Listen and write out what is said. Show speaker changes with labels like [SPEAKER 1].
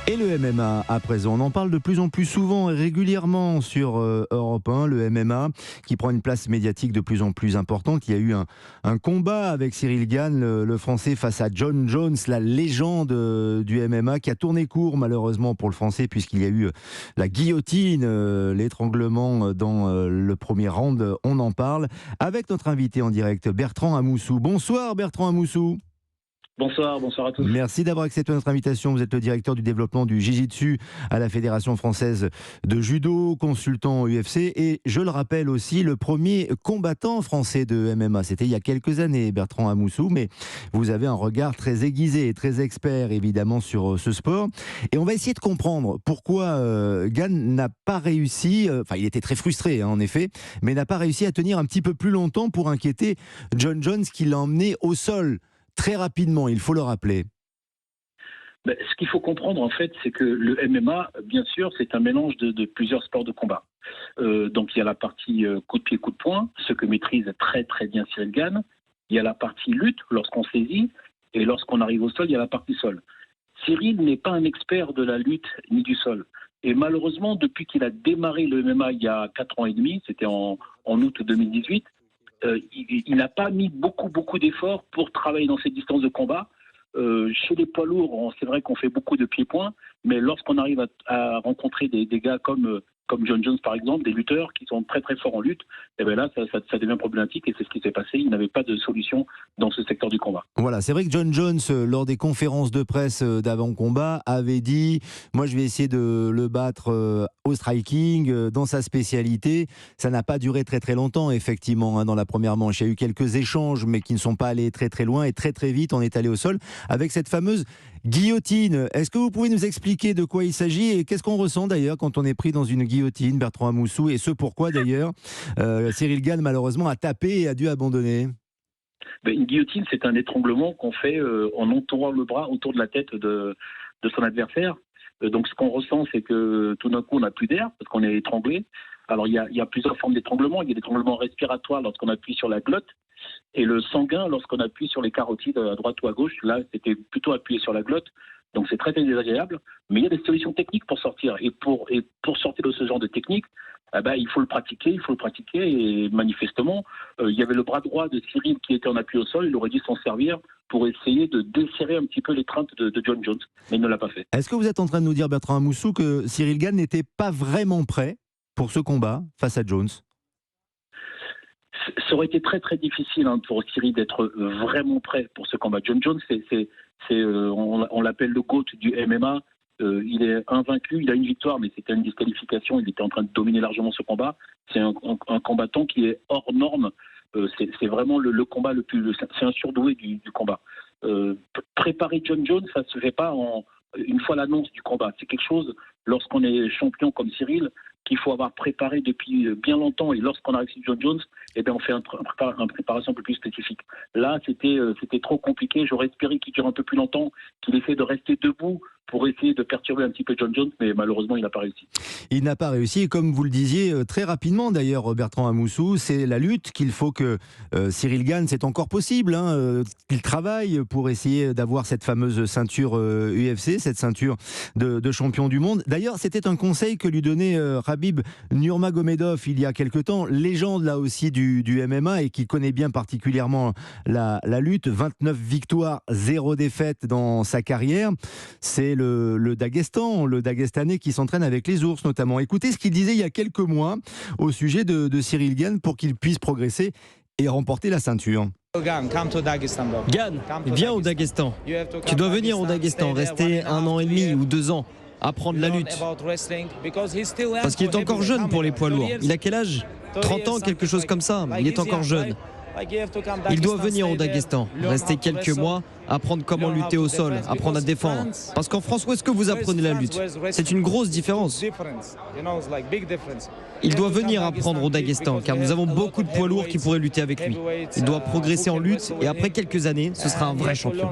[SPEAKER 1] Et le MMA à présent, on en parle de plus en plus souvent et régulièrement sur Europe 1, le MMA qui prend une place médiatique de plus en plus importante. Il y a eu un combat avec Cyril Gane, le Français, face à Jon Jones, la légende du MMA, qui a tourné court malheureusement pour le Français puisqu'il y a eu la guillotine, l'étranglement dans le premier round. On en parle avec notre invité en direct, Bertrand Amoussou. Bonsoir Bertrand Amoussou.
[SPEAKER 2] Bonsoir à tous.
[SPEAKER 1] Merci d'avoir accepté notre invitation. Vous êtes le directeur du développement du Jiu-Jitsu à la Fédération française de judo, consultant UFC et, je le rappelle aussi, le premier combattant français de MMA. C'était il y a quelques années, Bertrand Amoussou, mais vous avez un regard très aiguisé et très expert, évidemment, sur ce sport. Et on va essayer de comprendre pourquoi Gane n'a pas réussi, il était très frustré, en effet, mais n'a pas réussi à tenir un petit peu plus longtemps pour inquiéter Jon Jones qui l'a emmené au sol. Très rapidement, il faut le rappeler.
[SPEAKER 2] Ce qu'il faut comprendre, en fait, c'est que le MMA, bien sûr, c'est un mélange de plusieurs sports de combat. Donc, il y a la partie coup de pied, coup de poing, ce que maîtrise très, très bien Cyril Gane. Il y a la partie lutte, lorsqu'on saisit, et lorsqu'on arrive au sol, il y a la partie sol. Cyril n'est pas un expert de la lutte ni du sol. Et malheureusement, depuis qu'il a démarré le MMA il y a 4 ans et demi, c'était en août 2018, il n'a pas mis beaucoup d'efforts pour travailler dans ces distances de combat. Chez les poids lourds, c'est vrai qu'on fait beaucoup de pieds-points, mais lorsqu'on arrive à rencontrer des gars comme Jon Jones par exemple, des lutteurs qui sont très très forts en lutte, et bien là ça devient problématique et c'est ce qui s'est passé. Il n'avait pas de solution dans ce secteur du combat.
[SPEAKER 1] Voilà, c'est vrai que Jon Jones, lors des conférences de presse d'avant-combat, avait dit « Moi je vais essayer de le battre au striking, dans sa spécialité ». Ça n'a pas duré très très longtemps effectivement, dans la première manche. Il y a eu quelques échanges mais qui ne sont pas allés très très loin et très très vite on est allé au sol avec cette fameuse guillotine. Est-ce que vous pouvez nous expliquer de quoi il s'agit et qu'est-ce qu'on ressent d'ailleurs quand on est pris dans une guillotine, Bertrand Amoussou, et ce pourquoi d'ailleurs Cyril Gane malheureusement a tapé et a dû abandonner?
[SPEAKER 2] Une guillotine, c'est un étranglement qu'on fait en entourant le bras autour de la tête de son adversaire. Donc ce qu'on ressent, c'est que tout d'un coup on n'a plus d'air parce qu'on est étranglé. Alors il y a plusieurs formes d'étranglement. Il y a l'étranglement respiratoire lorsqu'on appuie sur la glotte et le sanguin lorsqu'on appuie sur les carotides à droite ou à gauche. Là, c'était plutôt appuyé sur la glotte. Donc c'est très, très désagréable. Mais il y a des solutions techniques pour sortir. Et pour sortir de ce genre de technique, il faut le pratiquer. Et manifestement, il y avait le bras droit de Cyril qui était en appui au sol. Il aurait dû s'en servir pour essayer de desserrer un petit peu l'étreinte de Jon Jones. Mais il ne l'a pas fait.
[SPEAKER 1] Est-ce que vous êtes en train de nous dire, Bertrand Amoussou, que Cyril Gane n'était pas vraiment prêt pour ce combat face à Jones?
[SPEAKER 2] Ça aurait été très très difficile pour Cyril d'être vraiment prêt pour ce combat. Jon Jones, on l'appelle le GOAT du MMA. Il est invaincu, il a une victoire, mais c'était une disqualification. Il était en train de dominer largement ce combat. C'est un combattant qui est hors norme. C'est vraiment le combat le plus. C'est un surdoué du combat. Préparer Jon Jones, ça se fait pas une fois l'annonce du combat. C'est quelque chose, lorsqu'on est champion comme Cyril, qu'il faut avoir préparé depuis bien longtemps. Et lorsqu'on arrive sur Jon Jones, on fait une préparation un peu plus spécifique. Là, c'était trop compliqué. J'aurais espéré qu'il dure un peu plus longtemps, qu'il essaie de rester debout pour essayer de perturber un petit peu Jon Jones, mais malheureusement, il n'a pas réussi.
[SPEAKER 1] Il n'a pas réussi, et comme vous le disiez très rapidement d'ailleurs, Bertrand Amoussou, c'est la lutte qu'il faut que Cyril Gane, c'est encore possible, qu'il travaille pour essayer d'avoir cette fameuse ceinture UFC, cette ceinture de champion du monde. D'ailleurs, c'était un conseil que lui donnait Khabib Nurmagomedov il y a quelque temps, légende là aussi du MMA et qui connaît bien particulièrement la lutte. 29 victoires, 0 défaite dans sa carrière. C'est le Daghestan, le Dagestanais qui s'entraîne avec les ours notamment. Écoutez ce qu'il disait il y a quelques mois au sujet de Cyril Gane pour qu'il puisse progresser et remporter la ceinture.
[SPEAKER 3] Gane, viens au Daghestan. Tu dois venir au Daghestan, rester 1 an et demi ou 2 ans, apprendre la lutte. Parce qu'il est encore jeune pour les poids lourds. Il a quel âge? 30 ans, quelque chose comme ça. Il est encore jeune. Il doit venir au Daghestan, rester quelques mois, apprendre comment lutter au sol, apprendre à défendre. Parce qu'en France, où est-ce que vous apprenez la lutte? C'est une grosse différence. Il doit venir apprendre au Daghestan, car nous avons beaucoup de poids lourds qui pourraient lutter avec lui. Il doit progresser en lutte et après quelques années, ce sera un vrai champion.